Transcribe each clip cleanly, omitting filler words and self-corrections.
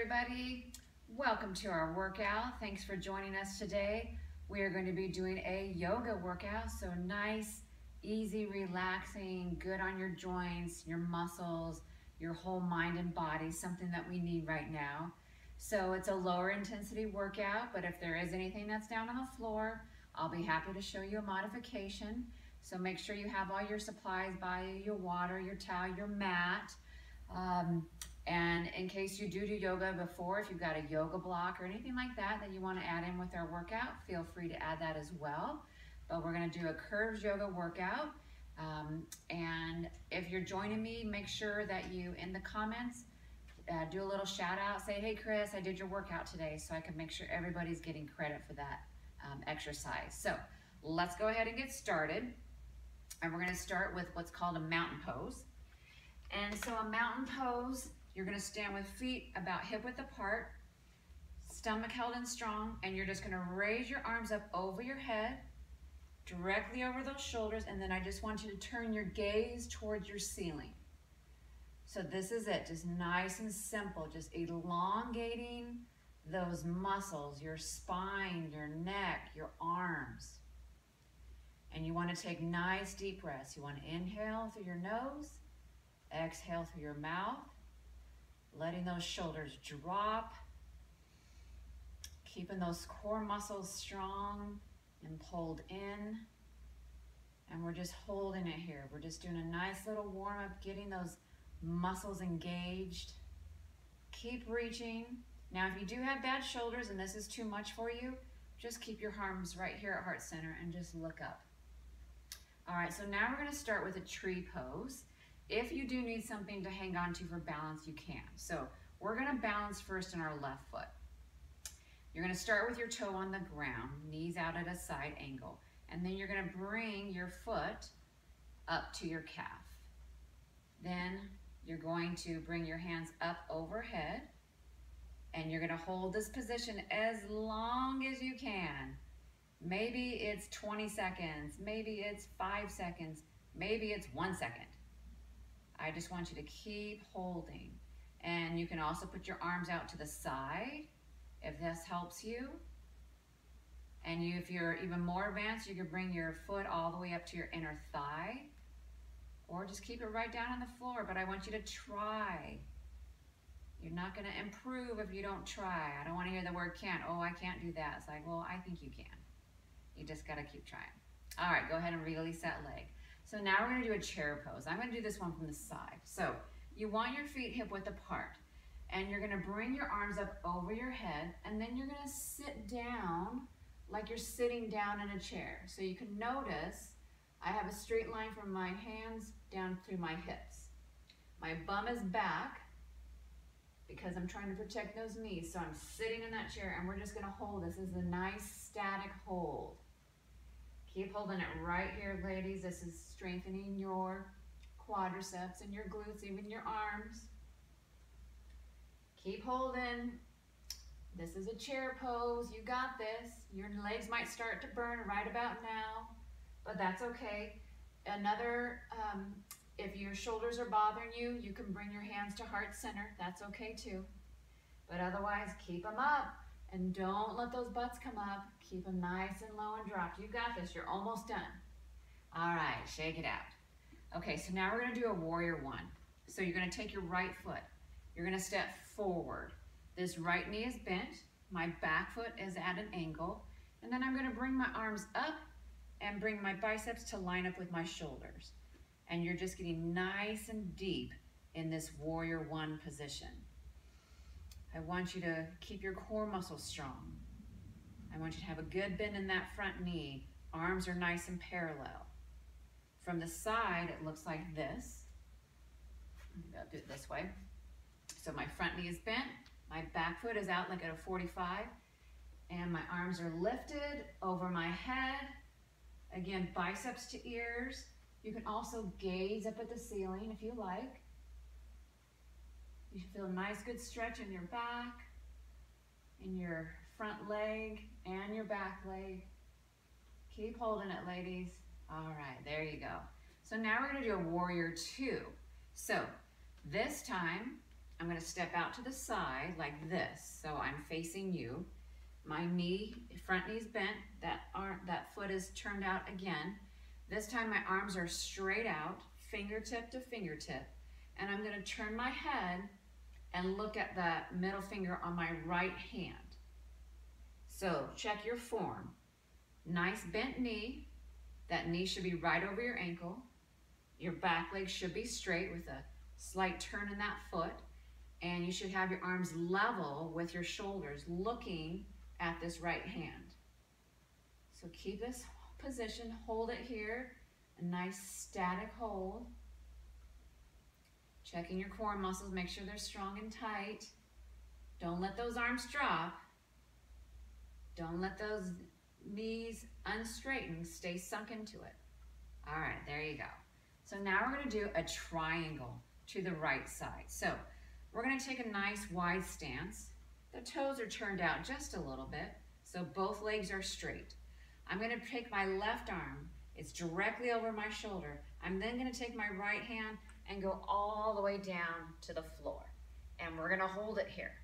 everybody. Welcome to our workout. Thanks for joining us today. We are going to be doing a yoga workout, so nice, easy, relaxing, good on your joints, your muscles, your whole mind and body, something that we need right now. So it's a lower intensity workout, but if there is anything that's down on the floor, I'll be happy to show you a modification. So make sure you have all your supplies by you, your water, your towel, your mat. And in case you do yoga before, if you've got a yoga block or anything like that that you want to add in with our workout, feel free to add that as well. But we're going to do a curved yoga workout. And if you're joining me, make sure that you, in the comments, do a little shout out. Say, hey Chris, I did your workout today, so I can make sure everybody's getting credit for that exercise. So let's go ahead and get started. And we're going to start with what's called a mountain pose. And so a mountain pose, you're going to stand with feet about hip width apart, stomach held in strong, and you're just going to raise your arms up over your head, directly over those shoulders, and then I just want you to turn your gaze towards your ceiling. So this is it, just nice and simple, just elongating those muscles, your spine, your neck, your arms. And you want to take nice deep breaths. You want to inhale through your nose, exhale through your mouth, letting those shoulders drop, keeping those core muscles strong and pulled in. And we're just holding it here. We're just doing a nice little warm up, getting those muscles engaged. Keep reaching. Now, if you do have bad shoulders and this is too much for you, just keep your arms right here at heart center and just look up. All right, so now we're going to start with a tree pose. If you do need something to hang on to for balance, you can. So we're going to balance first in our left foot. You're going to start with your toe on the ground, knees out at a side angle, and then you're going to bring your foot up to your calf. Then you're going to bring your hands up overhead, and you're going to hold this position as long as you can. Maybe it's 20 seconds, maybe it's 5 seconds, maybe it's 1 second. I just want you to keep holding. And you can also put your arms out to the side if this helps you. And if you're even more advanced, you can bring your foot all the way up to your inner thigh, or just keep it right down on the floor. But I want you to try. You're not going to improve if you don't try. I don't want to hear the word can't. Oh, I can't do that. It's like, well, I think you can. You just got to keep trying. All right, go ahead and release that leg. So now we're going to do a chair pose. I'm going to do this one from the side. So you want your feet hip width apart, and you're going to bring your arms up over your head, and then you're going to sit down like you're sitting down in a chair. So you can notice I have a straight line from my hands down through my hips. My bum is back because I'm trying to protect those knees. So I'm sitting in that chair, and we're just going to hold this. This is a nice static hold. Keep holding it right here, ladies. This is strengthening your quadriceps and your glutes, even your arms. Keep holding. This is a chair pose. You got this. Your legs might start to burn right about now, but that's okay. Another, if your shoulders are bothering you, you can bring your hands to heart center. That's okay too. But otherwise, keep them up. And don't let those butts come up. Keep them nice and low and dropped. You got this. You're almost done. All right, shake it out. Okay, so now we're going to do a warrior one. So you're going to take your right foot. You're going to step forward. This right knee is bent. My back foot is at an angle. And then I'm going to bring my arms up and bring my biceps to line up with my shoulders. And you're just getting nice and deep in this warrior one position. I want you to keep your core muscles strong. I want you to have a good bend in that front knee. Arms are nice and parallel. From the side, it looks like this. Maybe I'll do it this way. So my front knee is bent. My back foot is out like at a 45. And my arms are lifted over my head. Again, biceps to ears. You can also gaze up at the ceiling if you like. You should feel a nice good stretch in your back, in your front leg, and your back leg. Keep holding it, ladies. All right, there you go. So now we're going to do a warrior two. So this time, I'm going to step out to the side like this. So I'm facing you. My knee, front knee's bent. That foot is turned out again. This time my arms are straight out, fingertip to fingertip. And I'm going to turn my head and look at the middle finger on my right hand. So check your form. Nice bent knee. That knee should be right over your ankle. Your back leg should be straight with a slight turn in that foot. And you should have your arms level with your shoulders looking at this right hand. So keep this position, hold it here, a nice static hold. Checking your core muscles, make sure they're strong and tight. Don't let those arms drop. Don't let those knees unstraighten, stay sunk into it. All right, there you go. So now we're gonna do a triangle to the right side. So we're gonna take a nice wide stance. The toes are turned out just a little bit, so both legs are straight. I'm gonna take my left arm, it's directly over my shoulder. I'm then gonna take my right hand and go all the way down to the floor. And we're gonna hold it here.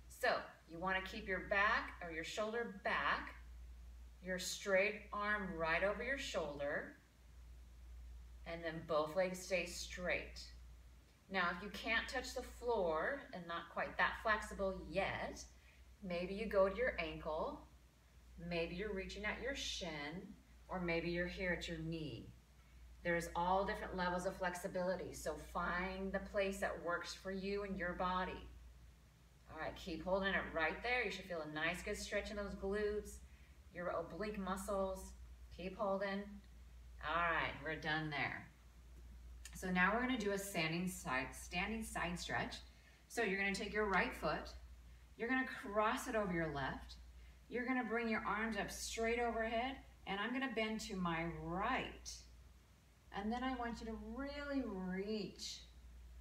So you wanna keep your back or your shoulder back, your straight arm right over your shoulder, and then both legs stay straight. Now, if you can't touch the floor and not quite that flexible yet, maybe you go to your ankle, maybe you're reaching at your shin, or maybe you're here at your knee. There's all different levels of flexibility, so find the place that works for you and your body. All right, keep holding it right there. You should feel a nice, good stretch in those glutes, your oblique muscles. Keep holding. All right, we're done there. So now we're gonna do a standing side stretch. So you're gonna take your right foot, you're gonna cross it over your left, you're gonna bring your arms up straight overhead, and I'm gonna bend to my right. And then I want you to really reach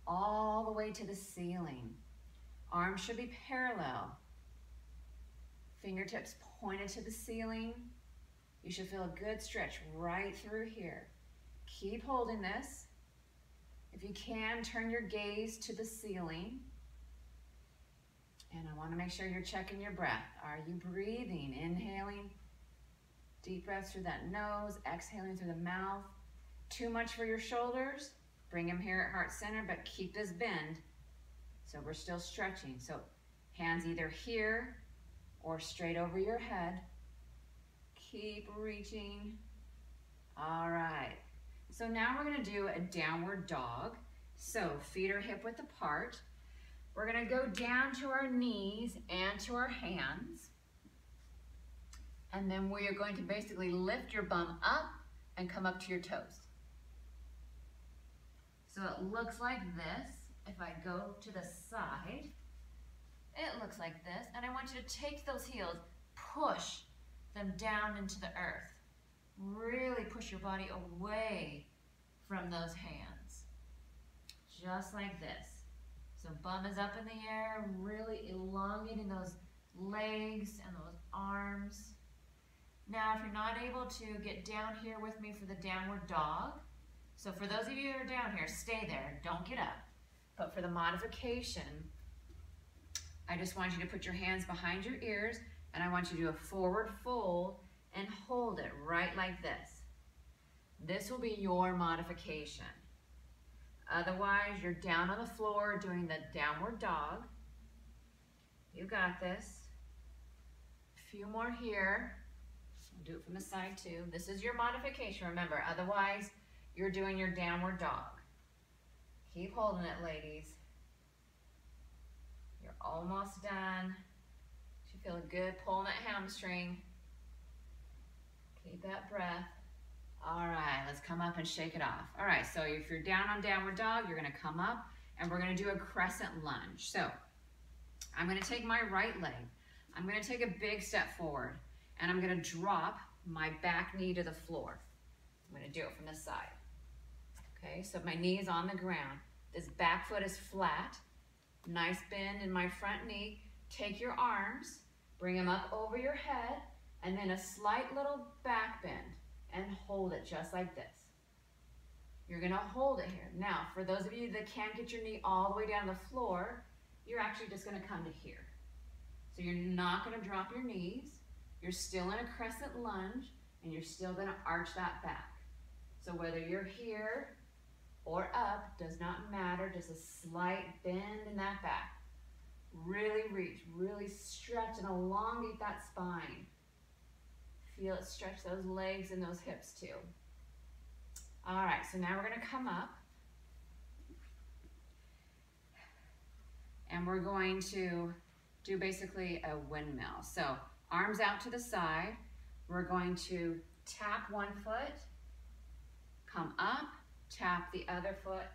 all the way to the ceiling. Arms should be parallel. Fingertips pointed to the ceiling. You should feel a good stretch right through here. Keep holding this. If you can, turn your gaze to the ceiling. And I want to make sure you're checking your breath. Are you breathing? Inhaling deep breaths through that nose, exhaling through the mouth. Too much for your shoulders? Bring them here at heart center, but keep this bend. So we're still stretching. So hands either here or straight over your head. Keep reaching. All right. So now we're gonna do a downward dog. So feet are hip width apart. We're gonna go down to our knees and to our hands. And then we are going to basically lift your bum up and come up to your toes. So it looks like this. If I go to the side, it looks like this. And I want you to take those heels, push them down into the earth. Really push your body away from those hands. Just like this. So bum is up in the air, really elongating those legs and those arms. Now, if you're not able to get down here with me for the downward dog, so for those of you who are down here, stay there, don't get up. But for the modification, I just want you to put your hands behind your ears, and I want you to do a forward fold and hold it right like this. This will be your modification. Otherwise, you're down on the floor doing the downward dog. You got this. A few more here. I'll do it from the side too. This is your modification, remember. Otherwise, you're doing your downward dog. Keep holding it, ladies. You're almost done. You feel good pulling that hamstring. Keep that breath. All right, let's come up and shake it off. All right, so if you're down on downward dog, you're gonna come up and we're gonna do a crescent lunge. So I'm gonna take my right leg. I'm gonna take a big step forward and I'm gonna drop my back knee to the floor. I'm gonna do it from this side. Okay, so my knee is on the ground. This back foot is flat. Nice bend in my front knee. Take your arms, bring them up over your head, and then a slight little back bend, and hold it just like this. You're gonna hold it here. Now, for those of you that can't get your knee all the way down to the floor, you're actually just gonna come to here. So you're not gonna drop your knees. You're still in a crescent lunge, and you're still gonna arch that back. So whether you're here or up, does not matter, just a slight bend in that back. Really reach, really stretch and elongate that spine. Feel it stretch those legs and those hips too. All right, so now we're gonna come up. And we're going to do basically a windmill. So arms out to the side. We're going to tap one foot, come up, tap the other foot,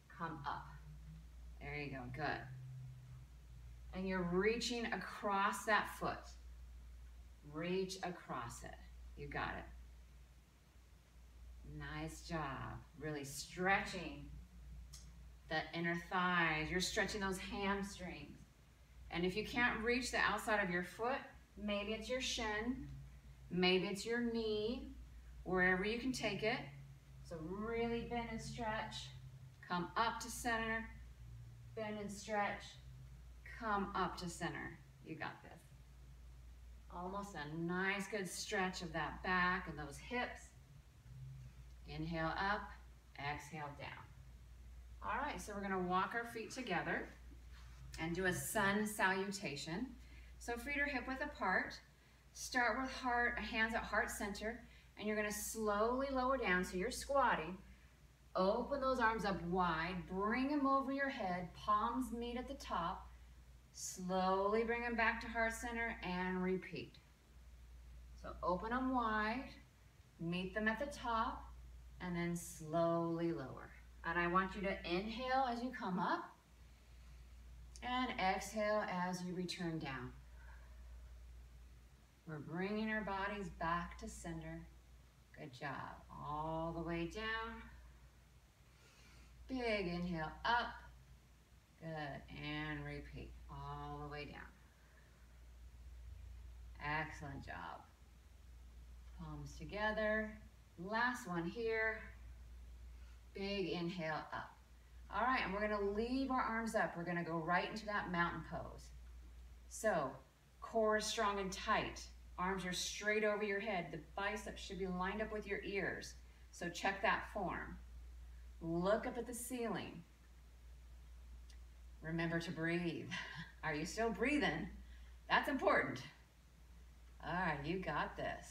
come up. There you go, good. And you're reaching across that foot. Reach across it. You got it. Nice job. Really stretching the inner thighs. You're stretching those hamstrings. And if you can't reach the outside of your foot, maybe it's your shin, maybe it's your knee, wherever you can take it. So really bend and stretch. Come up to center. Bend and stretch. Come up to center. You got this. Almost a nice good stretch of that back and those hips. Inhale up, exhale down. All right, so we're gonna walk our feet together and do a sun salutation. So feet are hip width apart. Start with hands at heart center, and you're gonna slowly lower down, so you're squatting. Open those arms up wide, bring them over your head, palms meet at the top. Slowly bring them back to heart center and repeat. So open them wide, meet them at the top, and then slowly lower. And I want you to inhale as you come up and exhale as you return down. We're bringing our bodies back to center. Good job. All the way down. Big inhale up. Good. And repeat. All the way down. Excellent job. Palms together. Last one here. Big inhale up. All right, and we're gonna leave our arms up. We're gonna go right into that mountain pose. So, core is strong and tight. Arms are straight over your head. The biceps should be lined up with your ears. So check that form. Look up at the ceiling. Remember to breathe. Are you still breathing? That's important. All right, you got this.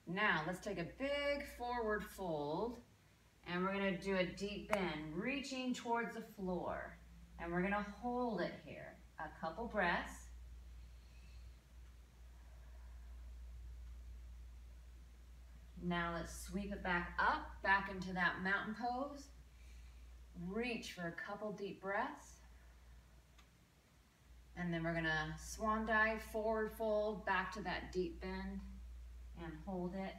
Now, let's take a big forward fold, and we're gonna do a deep bend, reaching towards the floor. And we're gonna hold it here. A couple breaths. Now let's sweep it back up, back into that mountain pose. Reach for a couple deep breaths. And then we're gonna swan dive, forward fold, back to that deep bend, and hold it.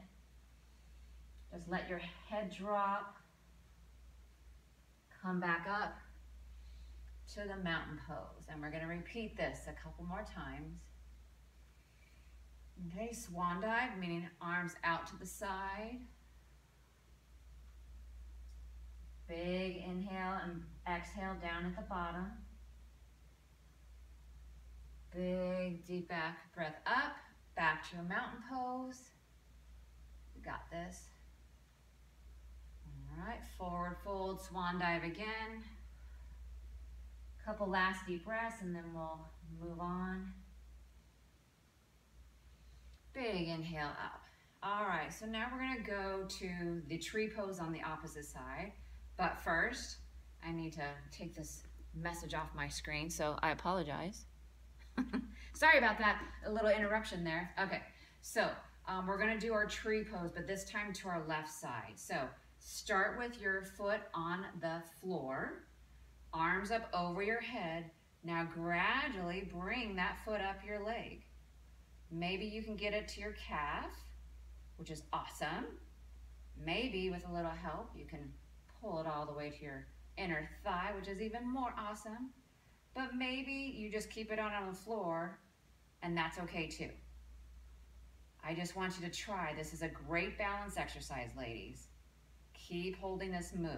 Just let your head drop. Come back up to the mountain pose. And we're gonna repeat this a couple more times. Okay, swan dive, meaning arms out to the side. Big inhale and exhale down at the bottom. Big deep back breath up, back to a mountain pose. You got this. All right, forward fold, swan dive again. Couple last deep breaths and then we'll move on. Big inhale up. All right, so now we're gonna go to the tree pose on the opposite side. But first, I need to take this message off my screen, so I apologize. Sorry about that, a little interruption there. Okay, so we're gonna do our tree pose, but this time to our left side. So start with your foot on the floor, arms up over your head. Now gradually bring that foot up your leg. Maybe you can get it to your calf, which is awesome. Maybe with a little help, you can pull it all the way to your inner thigh, which is even more awesome. But maybe you just keep it on the floor, and that's okay too. I just want you to try. This is a great balance exercise, ladies. Keep holding this move.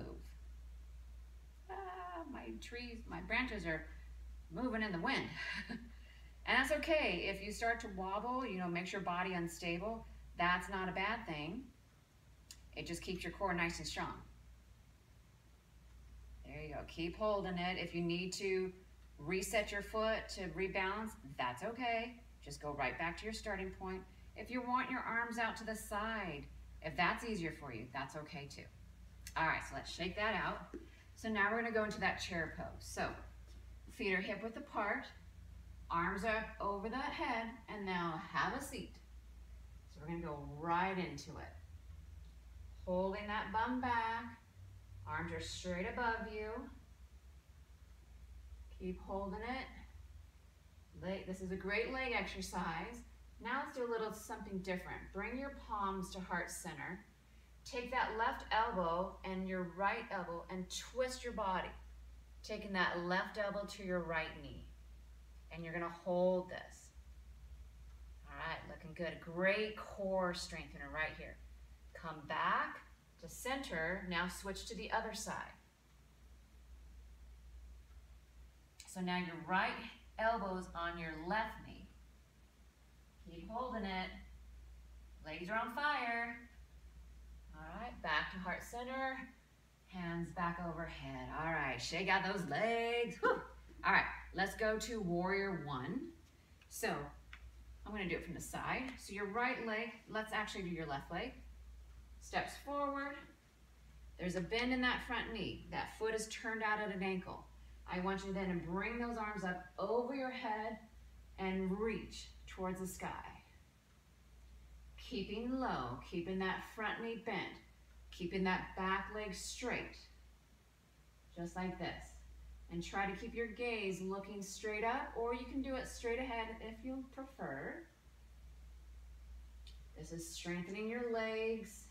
My branches are moving in the wind. And that's okay. If you start to wobble, makes your body unstable, that's not a bad thing. It just keeps your core nice and strong. There you go. Keep holding it. If you need to reset your foot to rebalance, that's okay. Just go right back to your starting point. If you want your arms out to the side, if that's easier for you, that's okay too. All right, so let's shake that out. So now we're gonna go into that chair pose. So feet are hip width apart, arms are up over the head, and now have a seat. So we're gonna go right into it. Holding that bum back, arms are straight above you. Keep holding it. This is a great leg exercise. Now let's do a little something different. Bring your palms to heart center. Take that left elbow and your right elbow and twist your body. Taking that left elbow to your right knee. And you're gonna hold this. All right, looking good. Great core strengthener right here. Come back to center. Now switch to the other side. So now your right elbow's on your left knee. Keep holding it. Legs are on fire. All right, back to heart center. Hands back overhead. All right, shake out those legs. Whew. All right, let's go to warrior one. So I'm gonna do it from the side. So your right leg, let's actually do your left leg. Steps forward. There's a bend in that front knee. That foot is turned out at an ankle. I want you then to bring those arms up over your head and reach towards the sky. Keeping low, keeping that front knee bent, keeping that back leg straight, just like this. And try to keep your gaze looking straight up, or you can do it straight ahead if you prefer. This is strengthening your legs,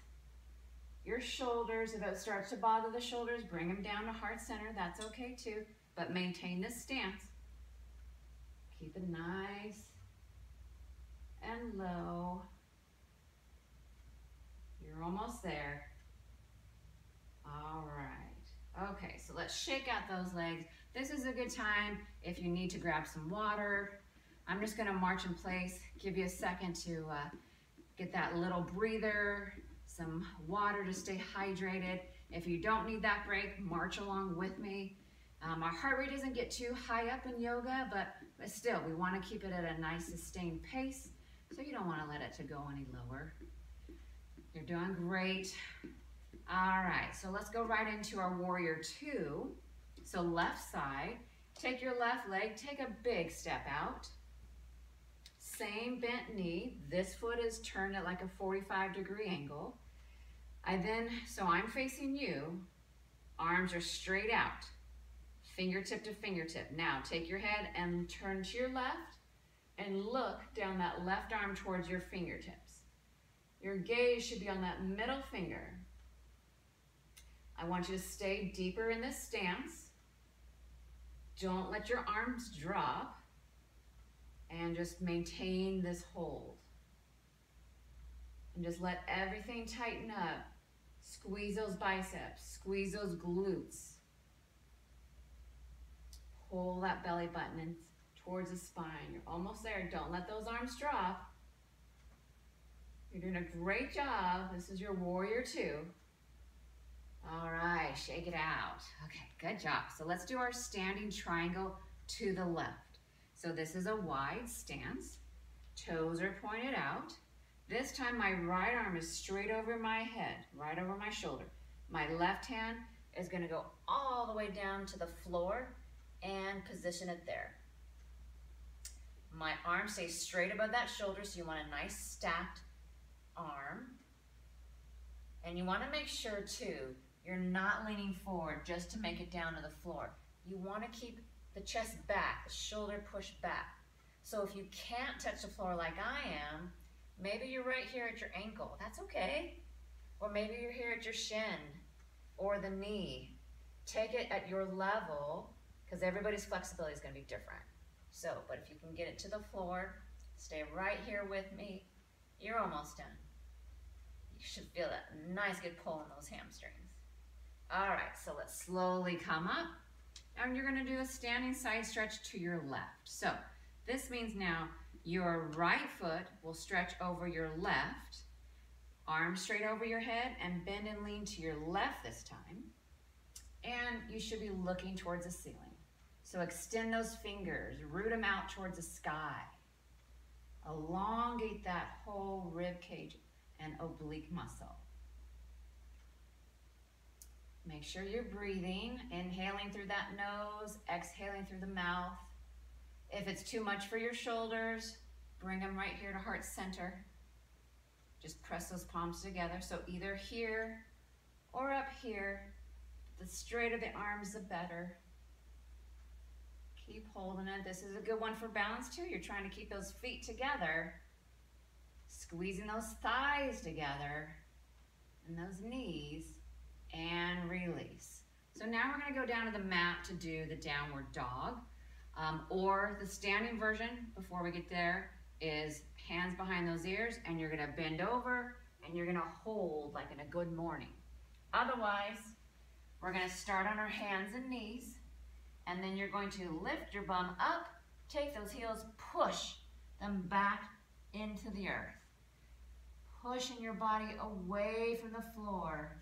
your shoulders. If it starts to bother the shoulders, bring them down to heart center. That's okay too, but maintain this stance. Keep it nice and low. You're almost there. All right. Okay, so let's shake out those legs. This is a good time if you need to grab some water. I'm just gonna march in place, give you a second to get that little breather, some water to stay hydrated. If you don't need that break, march along with me. Our heart rate doesn't get too high up in yoga, but still, we wanna keep it at a nice sustained pace, so you don't wanna let it to go any lower. You're doing great. All right, so let's go right into our warrior two. So left side, take your left leg, take a big step out. Same bent knee. This foot is turned at like a 45-degree angle. So I'm facing you. Arms are straight out, fingertip to fingertip. Now take your head and turn to your left and look down that left arm towards your fingertips. Your gaze should be on that middle finger. I want you to stay deeper in this stance. Don't let your arms drop, and just maintain this hold. And just let everything tighten up. Squeeze those biceps, squeeze those glutes. Pull that belly button in towards the spine. You're almost there. Don't let those arms drop. You're doing a great job. This is your warrior two. All right, shake it out. Okay, good job. So let's do our standing triangle to the left. So this is a wide stance. Toes are pointed out. This time my right arm is straight over my head, right over my shoulder. My left hand is gonna go all the way down to the floor and position it there. My arm stays straight above that shoulder, so you want a nice stacked arm. And you want to make sure too, you're not leaning forward just to make it down to the floor. You want to keep the chest back, the shoulder pushed back. So if you can't touch the floor like I am, maybe you're right here at your ankle. That's okay. Or maybe you're here at your shin or the knee. Take it at your level, because everybody's flexibility is going to be different. So, but if you can get it to the floor, stay right here with me. You're almost done. You should feel that nice good pull in those hamstrings. All right, so let's slowly come up. And you're gonna do a standing side stretch to your left. So this means now your right foot will stretch over your left, arms straight over your head, and bend and lean to your left this time. And you should be looking towards the ceiling. So extend those fingers, root them out towards the sky. Elongate that whole rib cage and oblique muscle. Make sure you're breathing, inhaling through that nose, exhaling through the mouth. If it's too much for your shoulders, bring them right here to heart center. Just press those palms together. So either here or up here. The straighter the arms, the better. Keep holding it. This is a good one for balance too. You're trying to keep those feet together, squeezing those thighs together and those knees, and release. So now we're gonna go down to the mat to do the downward dog, or the standing version before we get there is hands behind those ears, and you're gonna bend over and you're gonna hold like in a good morning. Otherwise, we're gonna start on our hands and knees, and then you're going to lift your bum up, take those heels, push them back into the earth. Pushing your body away from the floor,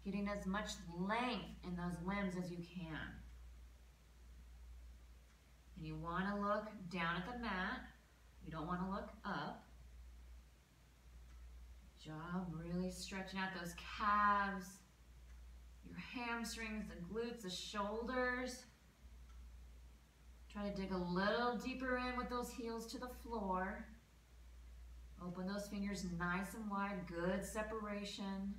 getting as much length in those limbs as you can. And you wanna look down at the mat. You don't wanna look up. Good job, really stretching out those calves, your hamstrings, the glutes, the shoulders. Try to dig a little deeper in with those heels to the floor. Open those fingers nice and wide, good separation.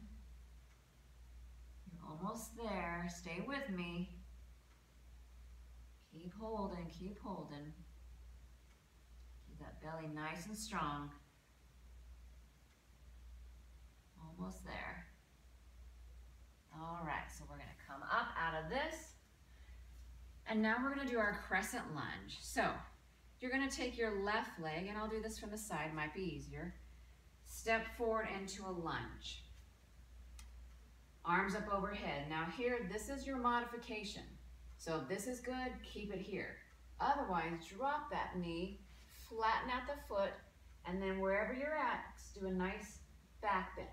You're almost there, stay with me. Keep holding, keep holding. Keep that belly nice and strong. Almost there. All right, so we're gonna come up out of this. And now we're gonna do our crescent lunge. So you're gonna take your left leg, and I'll do this from the side, might be easier. Step forward into a lunge. Arms up overhead. Now here, this is your modification. So if this is good, keep it here. Otherwise, drop that knee, flatten out the foot, and then wherever you're at, do a nice back bend.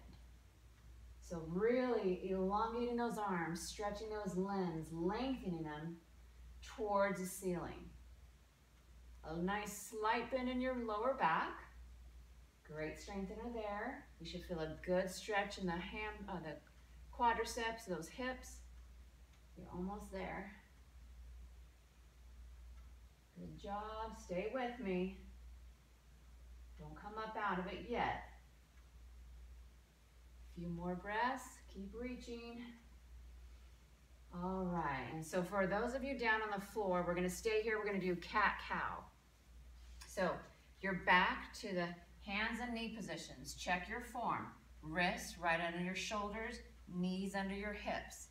So really elongating those arms, stretching those limbs, lengthening them towards the ceiling. A nice slight bend in your lower back. Great strengthener there. You should feel a good stretch in the the quadriceps, those hips. You're almost there. Good job. Stay with me. Don't come up out of it yet. A few more breaths. Keep reaching. All right. And so for those of you down on the floor, we're going to stay here. We're going to do cat-cow. So you're back to the hands and knee positions. Check your form. Wrists right under your shoulders, knees under your hips.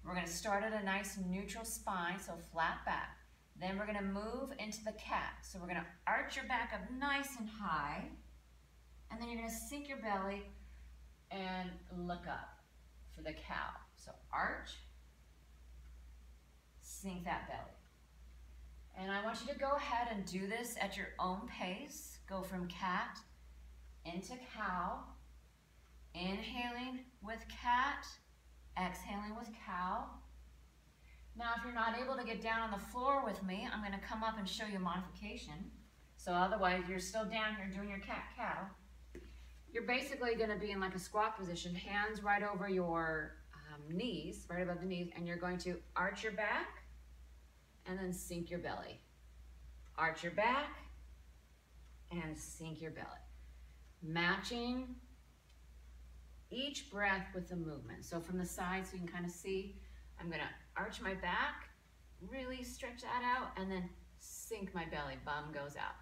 We're going to start at a nice neutral spine, so flat back. Then we're going to move into the cat. So we're going to arch your back up nice and high, and then you're going to sink your belly and look up for the cow. So arch, sink that belly. And I want you to go ahead and do this at your own pace. Go from cat into cow, inhaling with cat, exhaling with cow. Now, if you're not able to get down on the floor with me, I'm going to come up and show you a modification. So otherwise, you're still down here doing your cat-cow. You're basically going to be in like a squat position, hands right over your knees, right above the knees, and you're going to arch your back and then sink your belly. Arch your back and sink your belly. Matching each breath with the movement. So from the side, so you can kind of see, I'm going to arch my back, really stretch that out, and then sink my belly. Bum goes out.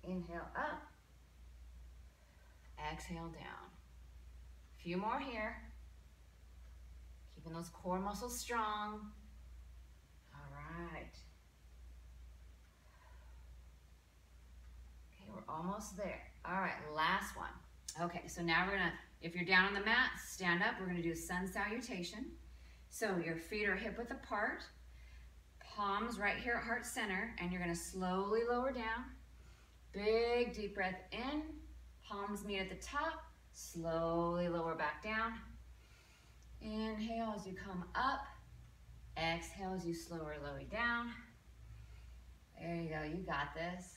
Inhale up. Exhale down. A few more here. Keeping those core muscles strong. All right. Okay, we're almost there. All right, last one. Okay, so now we're gonna If you're down on the mat, stand up. We're gonna do sun salutation. So your feet are hip width apart, palms right here at heart center, and you're gonna slowly lower down. Big deep breath in, palms meet at the top, slowly lower back down. Inhale as you come up, exhale as you slower lower down. There you go, you got this.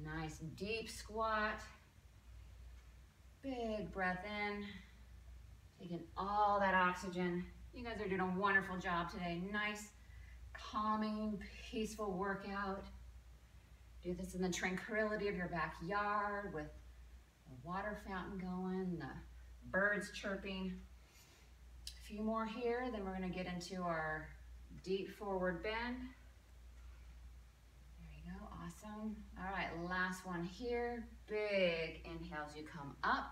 Nice deep squat. Big breath in, taking all that oxygen. You guys are doing a wonderful job today. Nice, calming, peaceful workout. Do this in the tranquility of your backyard with the water fountain going, the birds chirping. A few more here, then we're gonna get into our deep forward bend. There you go, awesome. All right, last one here. Big inhale as you come up.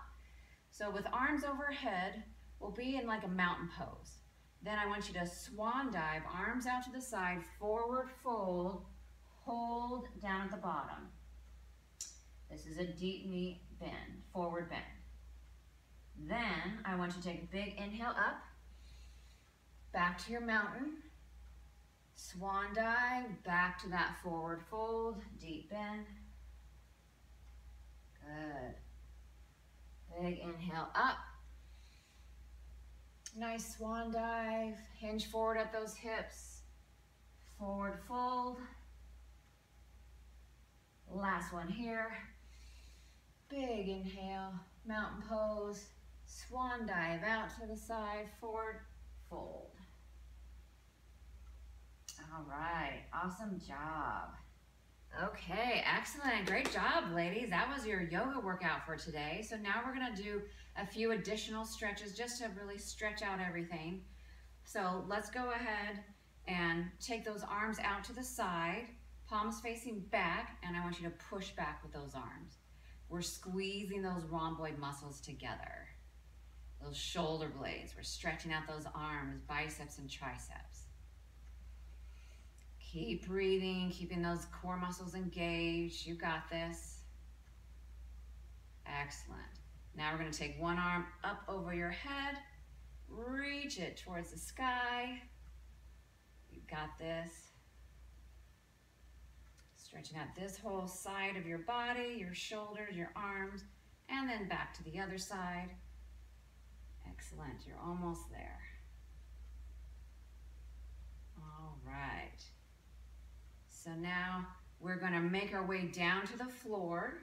So with arms overhead, we'll be in like a mountain pose. Then I want you to swan dive, arms out to the side, forward fold, hold down at the bottom. This is a deep knee bend, forward bend. Then I want you to take a big inhale up, back to your mountain, swan dive, back to that forward fold, deep bend. Good. Big inhale up. Nice swan dive, hinge forward at those hips, forward fold. Last one here. Big inhale, mountain pose, swan dive out to the side, forward fold. All right, awesome job. Okay, excellent, great job, ladies. That was your yoga workout for today. So now we're gonna do a few additional stretches just to really stretch out everything. So let's go ahead and take those arms out to the side, palms facing back, and I want you to push back with those arms. We're squeezing those rhomboid muscles together. Those shoulder blades, we're stretching out those arms, biceps and triceps. Keep breathing, keeping those core muscles engaged. You got this. Excellent. Now we're going to take one arm up over your head, reach it towards the sky. You got this. Stretching out this whole side of your body, your shoulders, your arms, and then back to the other side. Excellent, you're almost there. All right. So now we're gonna make our way down to the floor.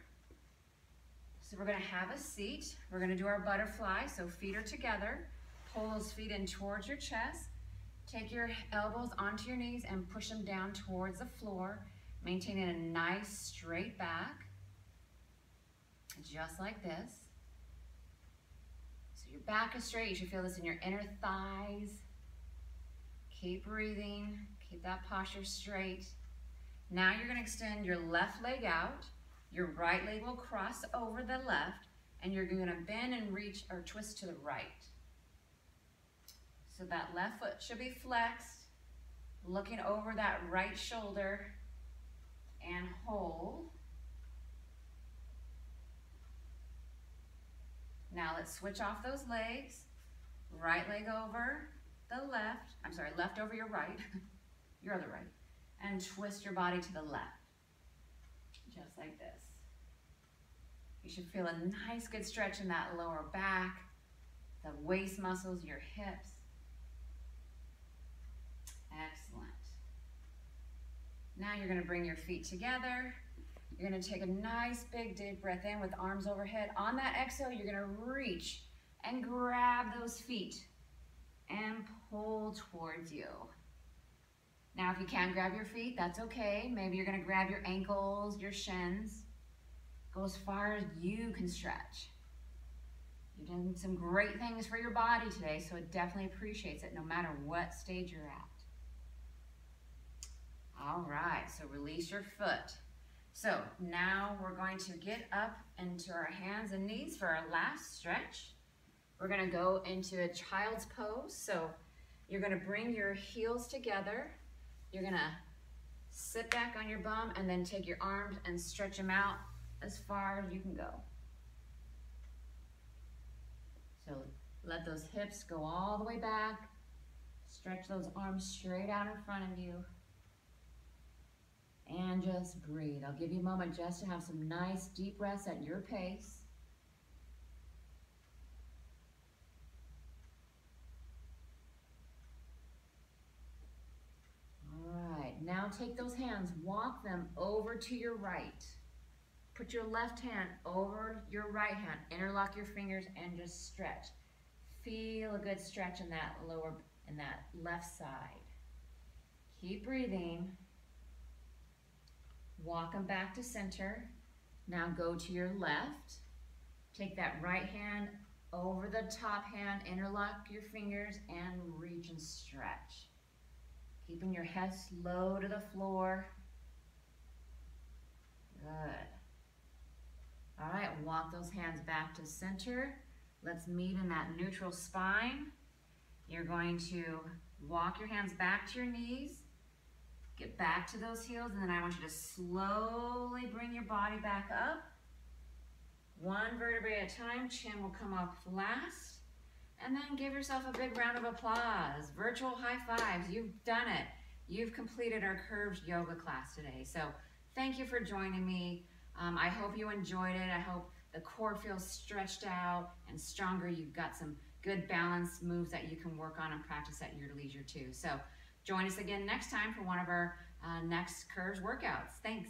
So we're gonna have a seat. We're gonna do our butterfly, so feet are together. Pull those feet in towards your chest. Take your elbows onto your knees and push them down towards the floor, maintaining a nice straight back, just like this. So your back is straight. You should feel this in your inner thighs. Keep breathing, keep that posture straight. Now you're gonna extend your left leg out. Your right leg will cross over the left, and you're gonna bend and reach or twist to the right. So that left foot should be flexed, looking over that right shoulder, and hold. Now let's switch off those legs. Right leg over the left, I'm sorry, left over your right, your other right, and twist your body to the left, just like this. You should feel a nice good stretch in that lower back, the waist muscles, your hips. Excellent. Now you're gonna bring your feet together. You're gonna take a nice big deep breath in with arms overhead. On that exhale, you're gonna reach and grab those feet and pull towards you. Now, if you can't grab your feet, that's okay. Maybe you're gonna grab your ankles, your shins. Go as far as you can stretch. You've done some great things for your body today, so it definitely appreciates it no matter what stage you're at. All right, so release your foot. So now we're going to get up into our hands and knees for our last stretch. We're gonna go into a child's pose. So you're gonna bring your heels together. You're gonna sit back on your bum and then take your arms and stretch them out as far as you can go. So let those hips go all the way back. Stretch those arms straight out in front of you. And just breathe. I'll give you a moment just to have some nice deep breaths at your pace. Now take those hands, walk them over to your right. Put your left hand over your right hand. Interlock your fingers and just stretch. Feel a good stretch in that left side. Keep breathing. Walk them back to center. Now go to your left. Take that right hand over the top hand, interlock your fingers and reach and stretch. Keeping your head low to the floor. Good. All right, walk those hands back to center. Let's meet in that neutral spine. You're going to walk your hands back to your knees. Get back to those heels, and then I want you to slowly bring your body back up. One vertebrae at a time. Chin will come up last. And then give yourself a big round of applause. Virtual high fives. You've done it. You've completed our curved yoga class today. So thank you for joining me. I hope you enjoyed it. I hope the core feels stretched out and stronger. You've got some good balance moves that you can work on and practice at your leisure too. So join us again next time for one of our next curves workouts. Thanks.